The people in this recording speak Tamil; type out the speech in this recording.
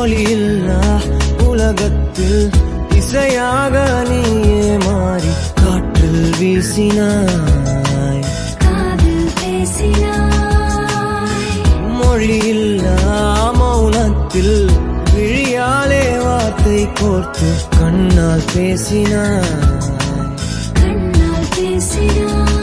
மொழியில்லா உலகத்தில் இசையாக நீயே மாறி காற்றில் வீசினாய், காதில் பேசினாய். மொழியில்லா மௌனத்தில் விழியாலே வார்த்தை கோர்த்து கண்ணால் பேசினாய், கண்ணால் பேசினாய்.